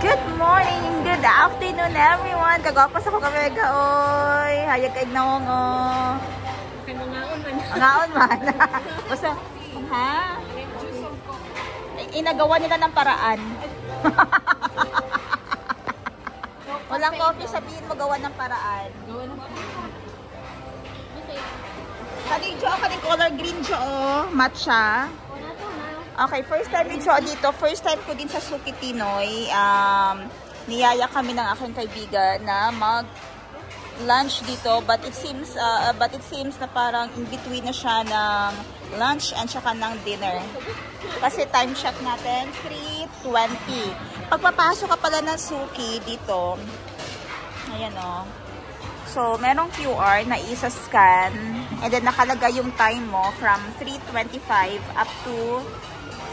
Good morning, good afternoon everyone. Kagwapas ako kami gaoy. Hayag kay naong ngaon man. Basta ha? Inagawa nila ng paraan. Walang coffee, sabihin mo gawa ng paraan. Kaning jo, kaning color green jo, matcha. Okay, first time ni Jo dito. First time ko din sa Suki Tinoy. Niyaya kami ng aking kaibigan na mag-lunch dito. But it seems na parang in between na siya ng lunch and saka ng dinner. Kasi time check natin, 3:20. Pagpapasok ka pala ng Suki dito, ayan o. So, merong QR na isa-scan. And then, nakalagay yung time mo from 3:25 up to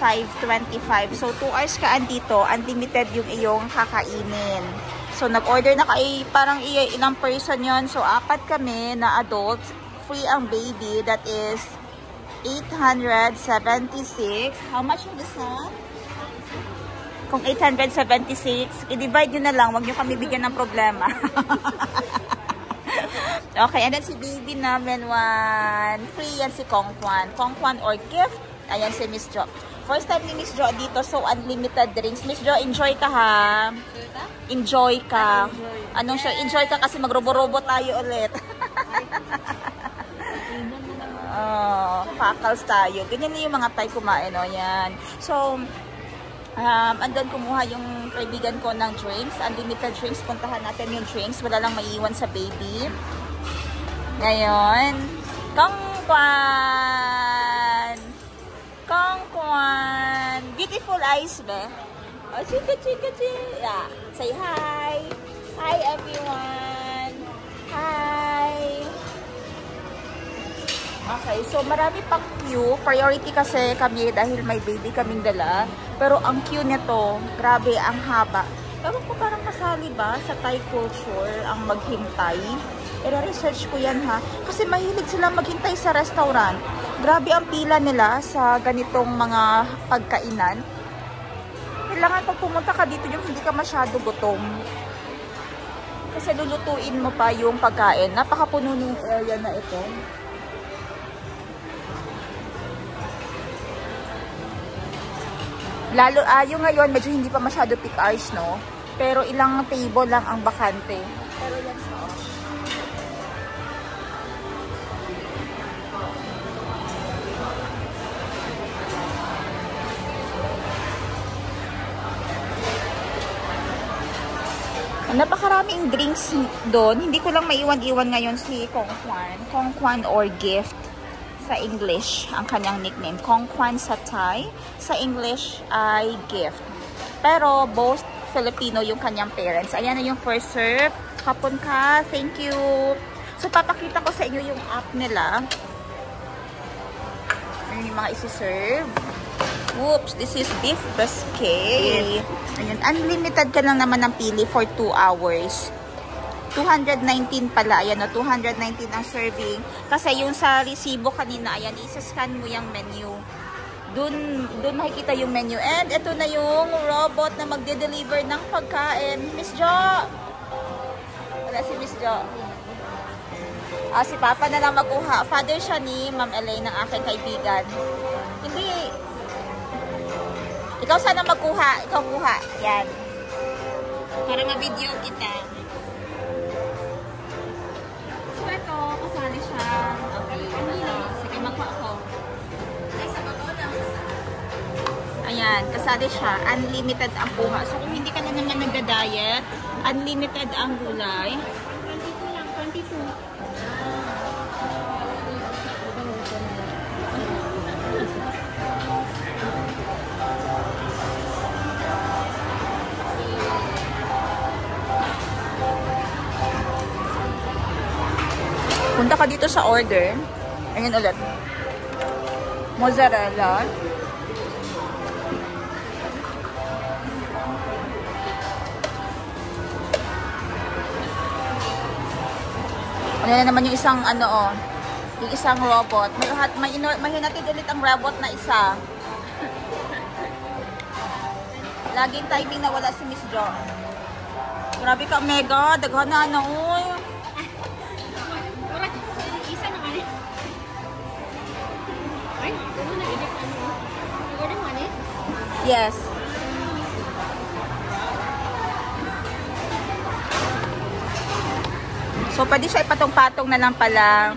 5:25. So, 2 hours ka andito. Unlimited yung iyong kakainin. So, nag-order na kayo. Parang ilang person yon. So, 4 kami na adults. Free ang baby. That is 876. How much was that? Kung 876, i-divide nyo na lang. Huwag nyo kami bigyan ng problema. Okay, and then si baby namin free yan si Kongkwan. Kongkwan or gift. Ayan si Miss Jo. First time ni Miss Jo dito, so unlimited drinks. Miss Jo, enjoy ka ha. Enjoy ka. Anong siya? Enjoy ka kasi magrobo-robo tayo ulit. Oh, pakals tayo. Ganyan na yung mga tayo kumain, o yan. So, andun kumuha yung kaibigan ko ng drinks. Unlimited drinks. Puntahan natin yung drinks. Wala lang maiiwan sa baby. Ngayon, Kongkwan! Kongkwan! Beautiful eyes, be? Oh, chika, chika, chika. Yeah. Say hi! Hi, everyone! Hi! Okay, so marami pang queue. Priority kasi kami dahil may baby kaming dala. Pero ang queue nito, grabe, ang haba. Ewan ko, parang kasali ba sa Thai culture ang maghintay? I-research ko yan ha. Kasi mahilig sila maghintay sa restaurant. Grabe ang pila nila sa ganitong mga pagkainan. Kailangan pag pumunta ka dito yung hindi ka masyado gutom. Kasi lulutuin mo pa yung pagkain. Napakapuno ng area na ito. Lalo, yung ngayon, medyo hindi pa masyado peak hours, no? Pero ilang table lang ang bakante. Pero yan sa napakaraming drinks doon. Hindi ko lang maiwan-iwan ngayon si Kongkwan. Kongkwan or gift sa English ang kanyang nickname. Kongkwan sa Thai. Sa English ay gift. Pero both Filipino yung kanyang parents. Ayan na yung first serve. Kapon ka. Thank you. So papakita ko sa inyo yung app nila. Ayan yung mga isi-serve. Whoops, this is beef biscuit. Ayan, unlimited ka lang naman ng pili for 2 hours. 219 pala. Ayan, no, 219 ang serving. Kasi yung sa resibo kanina, ayan, isa-scan mo yung menu. Doon makikita yung menu. And ito na yung robot na magde-deliver ng pagkain. Miss Jo! Wala si Miss Jo. Si Papa na lang magkuha. Father siya ni Ma'am Elaine ng aking kaibigan. Hindi. Ikaw sana magkuha. Ikaw kuha. Yan. Para ma-video kita. So, ito. Kasali siya. Okay. Sige, magkuha ako. Ayan. Kasali siya. Unlimited ang kuha. So, kung hindi ka na naman nagda-diet, unlimited ang gulay. 22 lang. 22. Punta ka dito sa order. Ayan ulit. Mozzarella. Ayan naman yung isang yung isang robot. May hinatid ulit ang robot na isa. Laging timing na wala si Miss Jo. Grabe ka, Mega. Daghan na, uy. Isa naman eh. Ay, ano na edit ano? Order mo eh? Yes. So, pwede siya ipatong-patong na lang pala.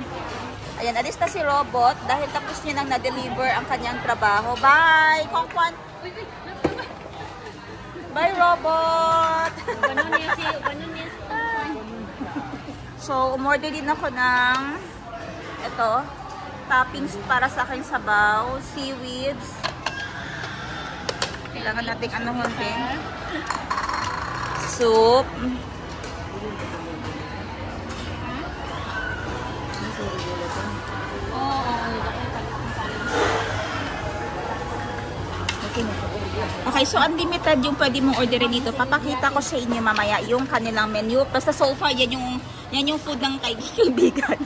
Ayan, alis na si Robot dahil tapos niya nang na-deliver ang kanyang trabaho. Bye! Kongkwan! Bye, Robot! Ganun niya si So, umorder din ako ng ito, toppings para sa aking sabaw, seaweeds. Kailangan natin anuhon din. Soup. Okay, so unlimited yung pwede mong orderin dito. Papakita ko sa inyo mamaya yung kanilang menu. Basta so far, yan yung food ng kaibigan.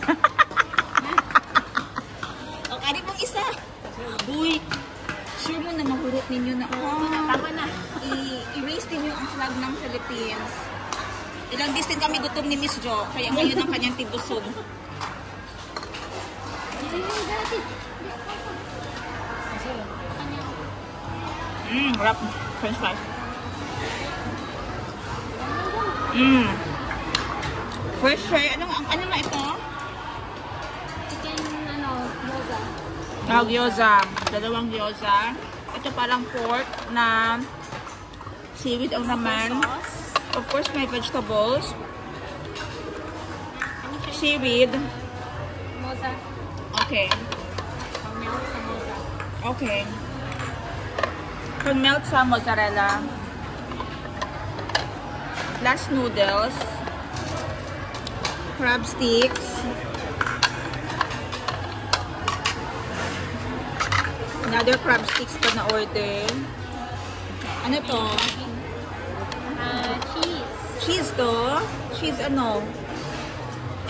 O, kani pong isa. Uy, sure mo na mahurot ninyo na. Tama na. I-erase din yung flag ng Philippines. Ilang days din kami gutom ni Miss Jo. Kaya ngayon ang kanyang tibusog. Wrap french fries. First try, ano nga ito? Chicken, gyoza. Gyoza. Dalawang gyoza. Ito parang pork na seaweed ang naman. Of course, may vegetables. Seaweed. Moza. Okay. Pang-melt sa moza. Okay. Melt sa mozzarella. Plus noodles. Crab sticks. Another crab sticks pa na order. Ano to? Cheese. Cheese to? Cheese ano?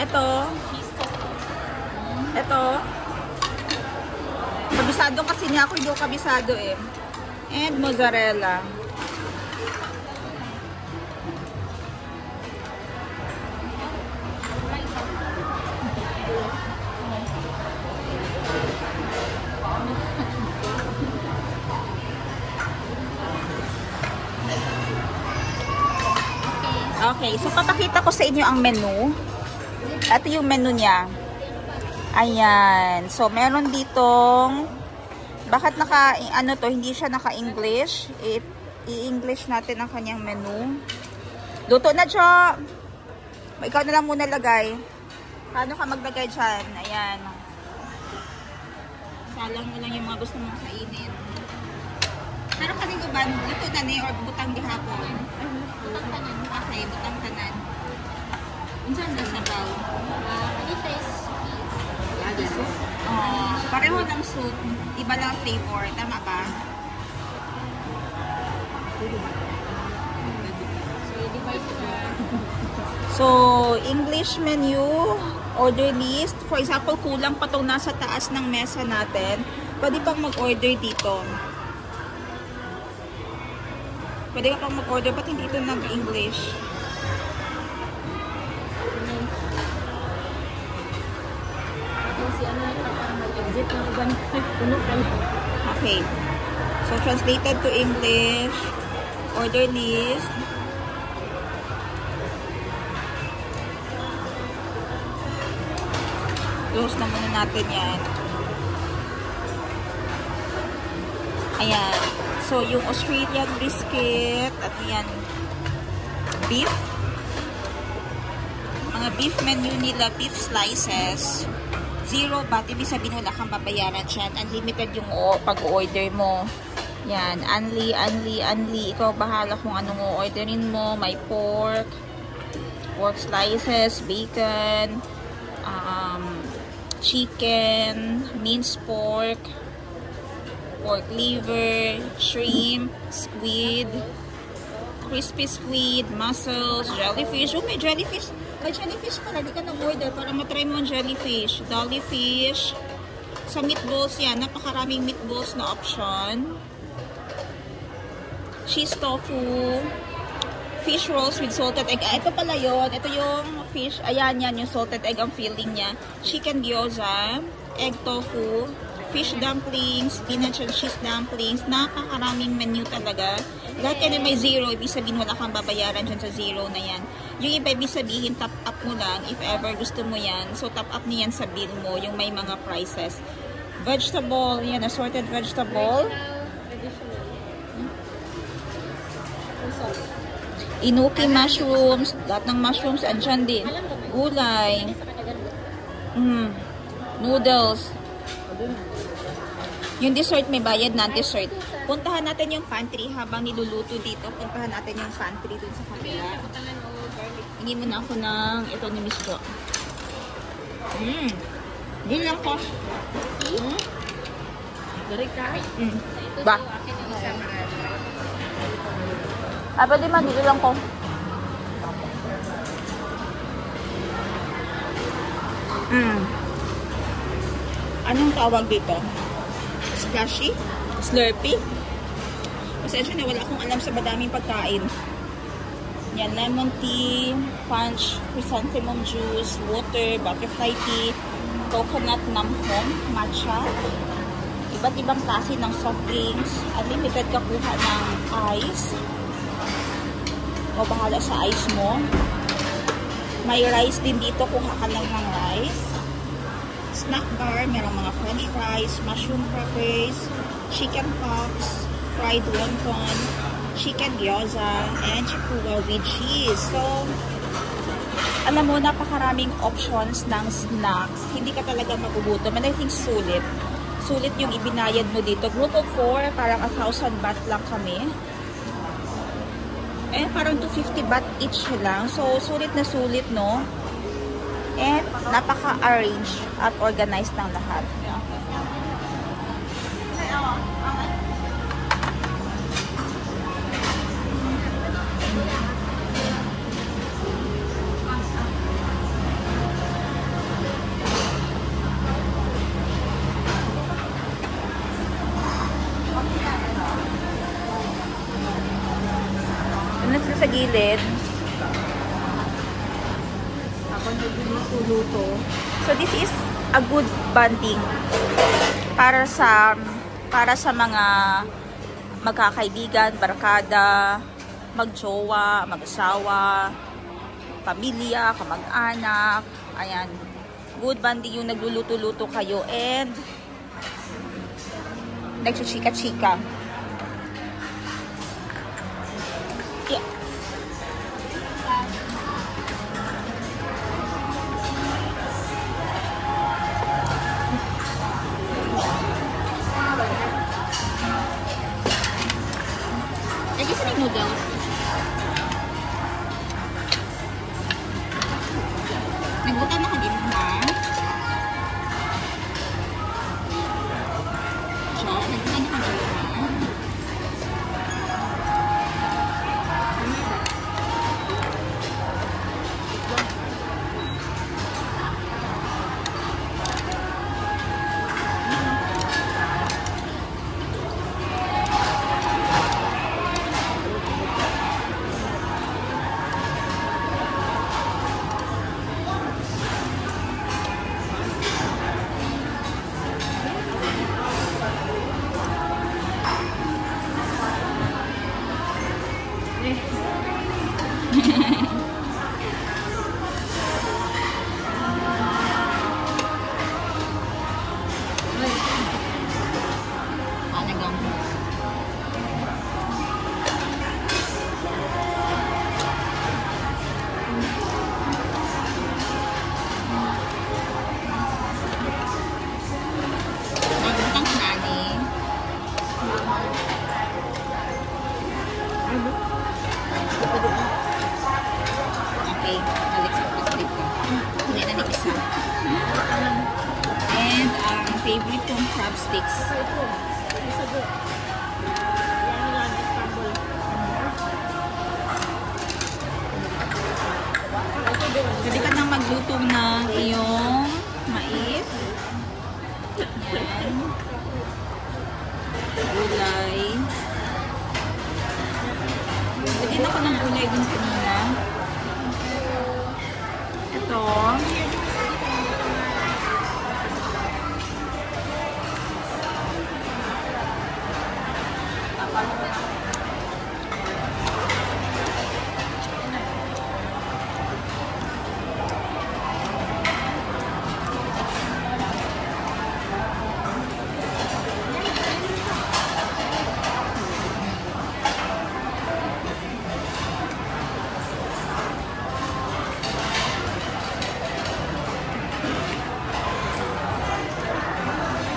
Ito. Cheese tofu. Ito. Kabisado kasi niya ako. Hindi ko kabisado eh. And mozzarella. Okay, so papakita ko sa inyo ang menu. Ito yung menu niya. Ayan. So, meron ditong bakit hindi siya naka-English? I-English natin ang kanyang menu. Luto na, Jo! Ikaw na lang muna lagay. Paano ka maglagay dyan? Ayan. Salang mo lang yung mga gusto mong kainin. Pero kaning uban, luto na ni or butang gihapon? Butang tanan. Okay, butang tanan. Unsan sa sabaw? Ito is pareho ng soup, iba lang flavor. Tama ba? So, English menu, order list. For example, kulang pa itong nasa taas ng mesa natin. Pwede pang mag-order dito. Pwede ka pang mag-order. Ba't hindi ito nag-English? Okay. So, translated to English. Order list. Close na muna natin yan. Ayan. So, yung Australian brisket. At yan. Beef. Mga beef menu nila. Beef slices. Zero baht, ibig sabihin wala kang babayaran dyan. Unlimited yung pag-order mo. Yan, unli. Ikaw bahala kung anong orderin mo. May pork slices, bacon, chicken, minced pork liver, shrimp, squid, crispy squid, mussels, jellyfish. Oh, may jellyfish. May jellyfish pala, di ka nag-order para matry mo ang jellyfish. Dollyfish. Sa meatballs yan, napakaraming meatballs na option. cheese tofu, fish rolls with salted egg. Ito pala yun. Ito yung fish. Ayan, yan yung salted egg ang filling niya. Chicken gyoza, egg tofu, fish dumplings, spinach and cheese dumplings. Napakaraming menu talaga. Lahat yan may zero. Ibig sabihin wala kang babayaran dyan sa zero na yan. Yung iba ibig sabihin top up mo lang if ever gusto mo yan. So top up niyan sa bill mo yung may mga prices. Vegetable. Yan, assorted vegetable. Inuki mushrooms. Lahat ng mushrooms andyan din. Gulay. Noodles. Yung dessert, may bayad na dessert. Puntahan natin yung pantry habang niluluto dito. Puntahan natin yung pantry dun sa kanila. Hingi mo na ako ng ito ni Miss Jo. Din lang ko. Dari ka? Ba? Pwede man, dito lang ko. Anong tawag dito? Splashy? Slurpee? Pasensya na, wala akong alam sa madaming pagkain. Yan, lemon tea, punch, chrysanthemum juice, water, butterfly tea, coconut namhong, matcha, iba't ibang klase ng soft drinks, unlimited ka kuha ng ice. O bahala sa ice mo. May rice din dito, kuha ka lang ng rice. Snack bar, merong mga french fries, mushroom peppers, chicken pops, fried wonton, chicken gyoza, and chikuwa with cheese. So, alam mo, napakaraming options ng snacks. Hindi ka talaga magugutom. And I think sulit. Sulit yung ibinayad mo dito. Group of 4, parang 1,000 baht lang kami. And parang 250 baht each lang. So, sulit na sulit, no? And napaka-arrange at organized ng lahat. Ano sila sa gilid? Luto. So this is a good bonding para sa mga magkakaibigan, barkada, magjowa, mag-asawa, pamilya, kamag-anak. Ayan. Good bonding yung nagluluto-luto kayo and nagchichika-chika. Yeah. Noodles. Nagbutan na ka din ha? So, nagbutan na ka din ha? Okay, balik sa plastic ko. Hindi na nag-isa. And favorite kong crab sticks. Pwede ka nang magluto ng iyong mais. Yan. Gulay. din ako ng gulay din kanina. Ito.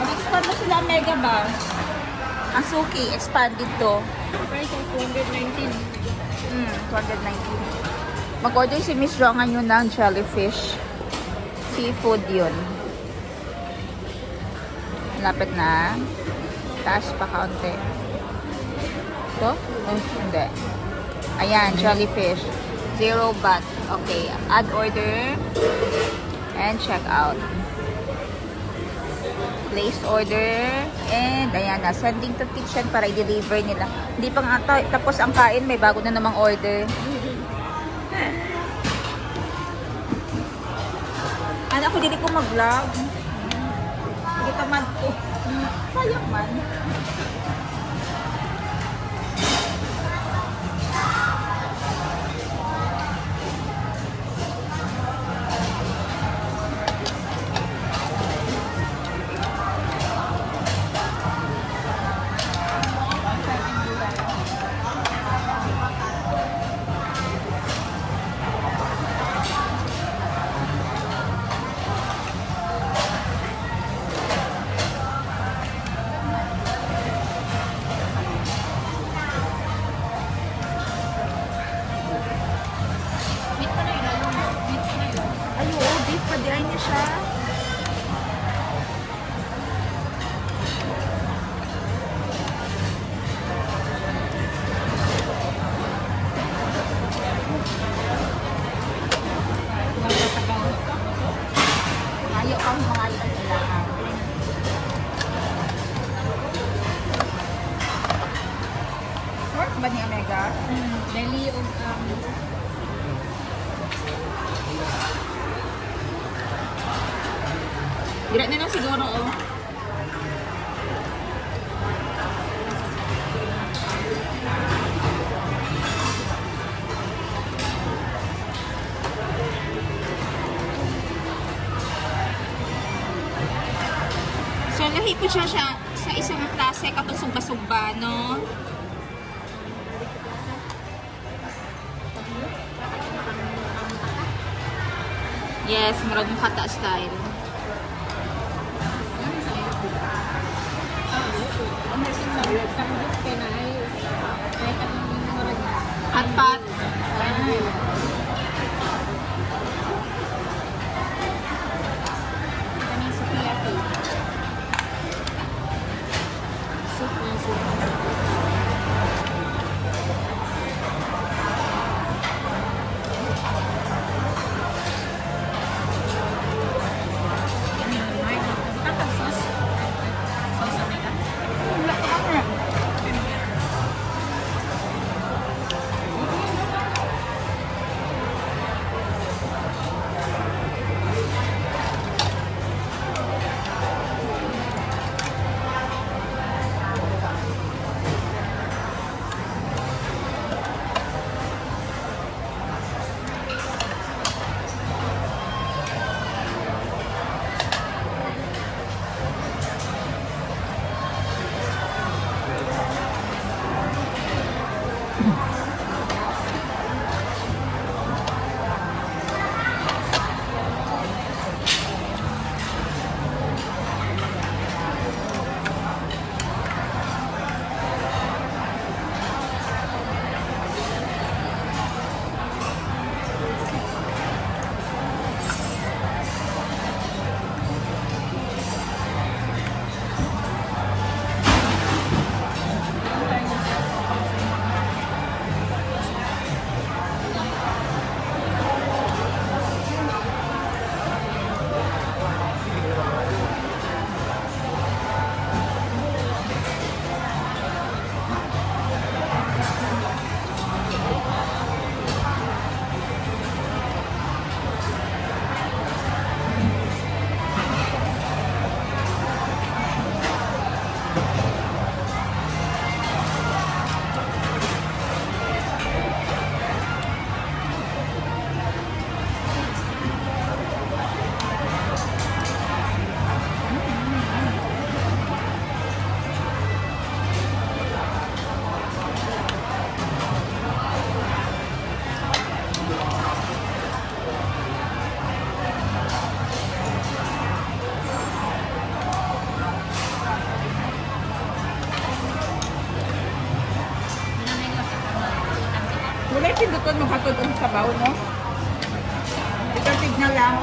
Mag-expand na sila mega ba? Ang suki, expanded to. Price of 219. 219. Mag-order si Miss Jo ngayon ng jellyfish. Seafood yun. Lapit na. Taas pa kaunti. Ito? Oh, hindi. Ayan, jellyfish. 0 baht. Okay. Add order. And check out. Place order. And ayan na. Sending to kitchen para i-deliver nila. Hindi pa nga tapos ang kain. May bago na namang order. Ano ako dili ko mag-vlog. Hindi tamad ko. Sayang man. Ay, oo, beef pa di niya siya. Ayaw kang mga ilang kailangan. Work ba ni Omega? Belly of Dira na lang siguro, oh. So, lahi ko siya sa isang klase kapag sugba-sugba, no? Yes, marag mong kata style. Hotpot. Wala yung pinduton maghatod ang sabaw, no? Ito tignan lang.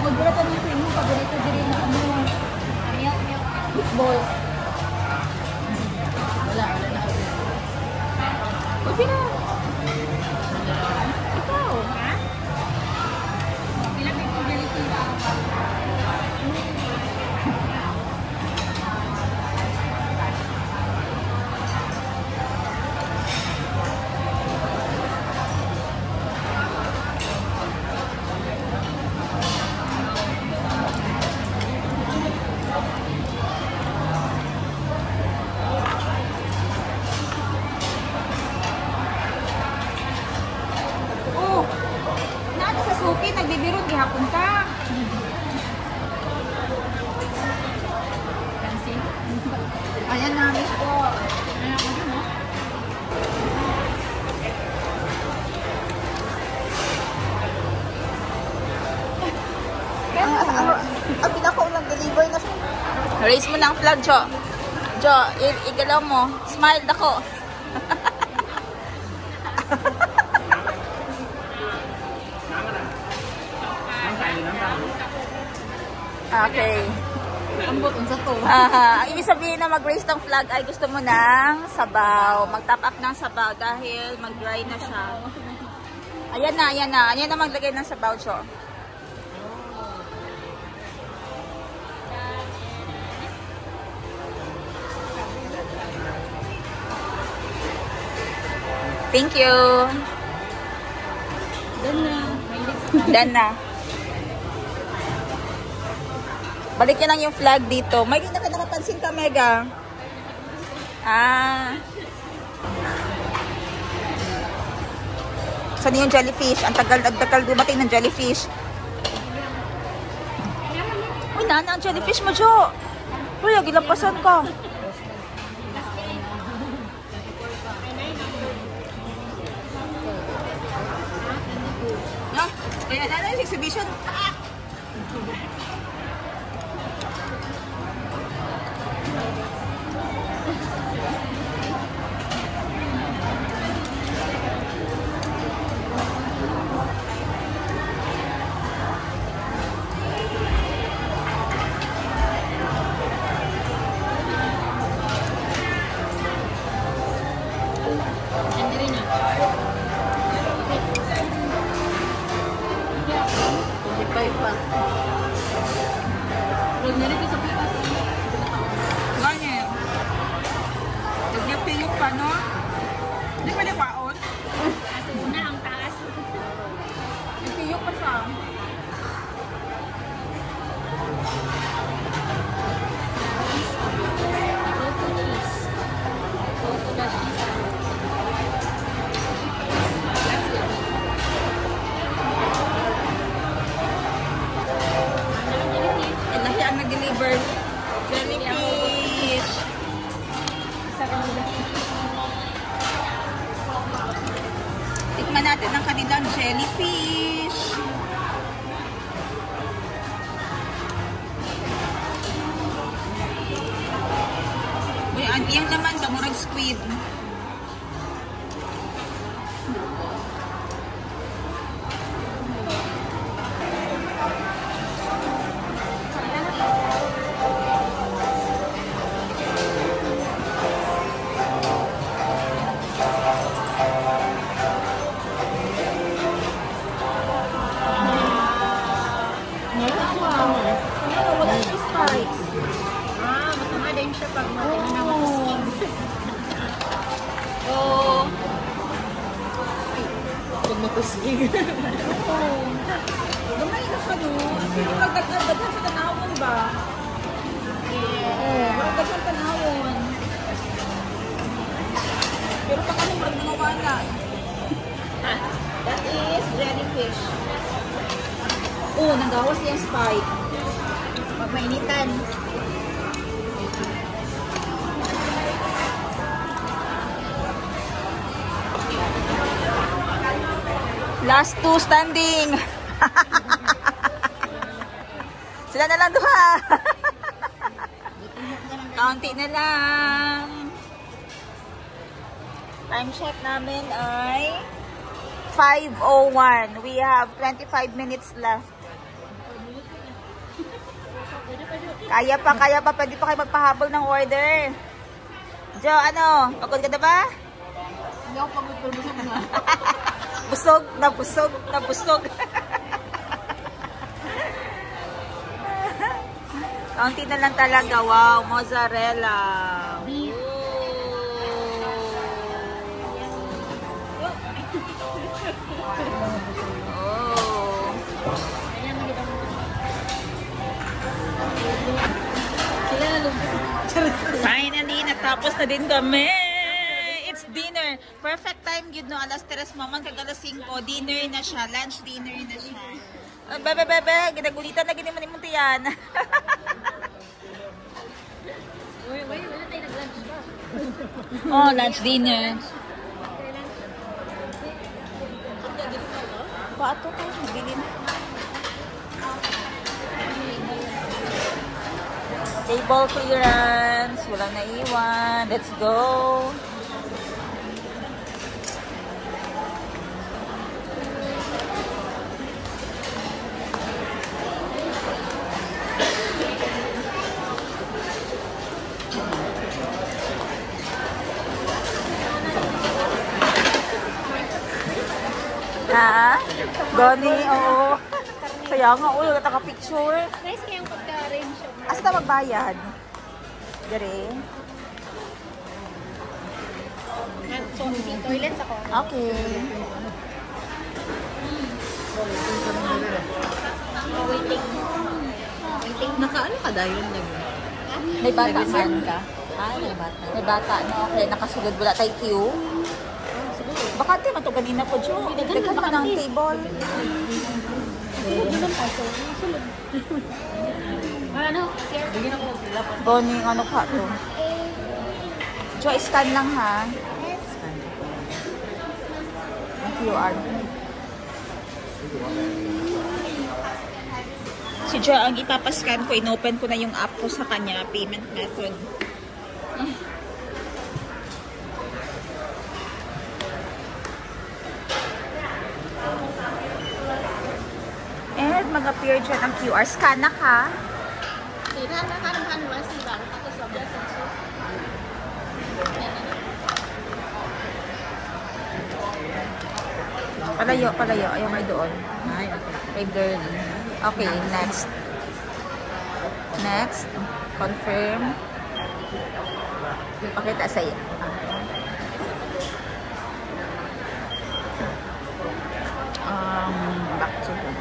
Paborito dito yung paborito din na ano. Meatballs. Wala na. Okay na. Ikaw. Ha? Ilang may pagdalito ba? Oh, naano sa suki, nagbibiro, gihapon ka. Fancy? Ayan na, miss ko. Ano ako din, no? Ang pinakaunang deliver na siya. Raise mo ng flag, Jo. Jo, igalaw mo. Smile ako. Okay. Ambot, unsa to? Ang ibig sabihin na mag-raise ng flag ay gusto mo ng sabaw. Mag-top up ng sabaw dahil mag-dry na siya. Ayan na, ayan na. Ayan na maglagay ng sabaw, Jo. Thank you. Doon na. Done na. Balik niya lang yung flag dito. May nakapansin ka, Mega. Saan yung jellyfish? Ang tagal dumating ng jellyfish. Uy, nana ang jellyfish mo, Jo. Uy, gilampasan ka. No? Kaya nana yung exhibition. Hindi rin ah. Pa. Huwag na rin ko sa pitas. Ganyan. Nagyapiyok pa, no? Hindi pa nakaon. Kasi una ang taas. Nagyapiyok pa siya. Tofu cheese. Tofu na cheese. Ilahi ang nag-deliver. Jellyfish. Isa ka nila. Tikman natin ang kanilang jellyfish. Uy, yung laman ba? Murag squid. Wala yung spice. Matama din siya pag matinanang Oh. pag matusig. Gamay na siya, no? Pero magdagdag sa tanawon ba? Oo, magdagdag sa tanawon. Pero pag ano, magdagawa na. That is jellyfish. Oh, nagawas yung spike. Pag mainitan. Last two standing. Sila na lang duha. Kaunti na lang. Time check namin ay 5:01. We have 25 minutes left. Kaya pa. Pwede pa kayo magpahabol ng order. Jo, ano? Pagod ka na ba? Hindi ako pagod pero busog na. Busog. Kaunti na lang talaga. Wow, mozzarella. Beef. Oh. Ayan, maganda mo. Sila na lumpas. Finally, natapos na din kami. It's dinner. Perfect time yun, no? Alas 3 maman, kag alas 5. Dinner na siya. Lunch dinner na siya. Bebe, ginagulitan na giniman yung muntiyan. Wala tayo nag-lunch ba? Oh, lunch dinner. Pato ko, nabili na. Table clearance. Walang naiwan. Let's go. Ha? Gani, oo. Kaya nga, uy, naka-picture. Nice kayang pagka-arrange siya. Asa na magbayad? Dire? So, toilets ako. Okay. Waiting. Nakaano ka dahil nag... May bata man ka? May bata. May bata, no? Okay, nakasulod wala tayo queue. Baka di man to ganina po, Jo. Daghan man ang table. Ano? Sir? Bigyan ako sila pa. Gani, ano pa to? Jo, scan lang ha. Ang QR. Si Jo, ang ipapascan ko, inopen ko na yung app ko sa kanya, payment method. And mag-appear dyan ang QR. Scan na ka. 4,000 1,100 bang tapos sobra sa siya. Palayo. Ayaw may doon. Ay, okay. Kay girl. Okay, next. Next. Confirm. Pakita sa iyo. Back to home.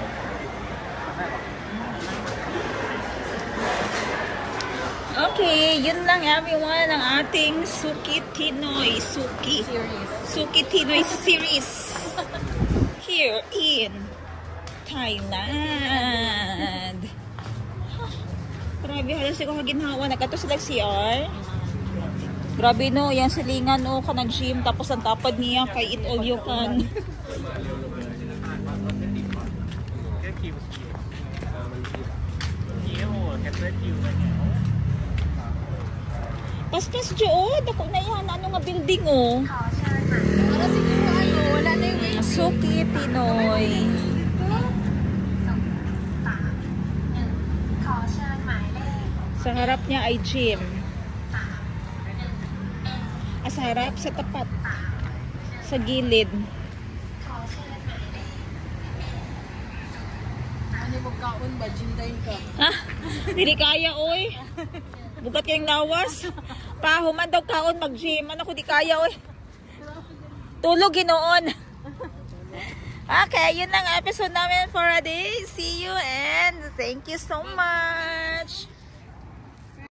Okay, yun lang everyone ang ating Suki Tinoy Suki Tinoy series here in Thailand. Grabe, halos ko kaginhawa. Nagkato sila CR. Grabe no, yan silingan o ka nag-gym tapos ang tapad niya kay eat all you can. Paspas Jo, dako na yan. Ano nga building oh. Para siguro wala na yung waiting. Suki Pinoy. Sa harap niya ay gym. Sa harap, sa tapat. Sa gilid. Ano magkaon ba? Jindayin ka. Ha? Dili kaya oy. Bugat kayong lawas. Pahuman daw kaon mag-gym. Ano ko di kaya oy. Tulog ginoon. Okay, yun lang episode namin for a day. See you and thank you so much.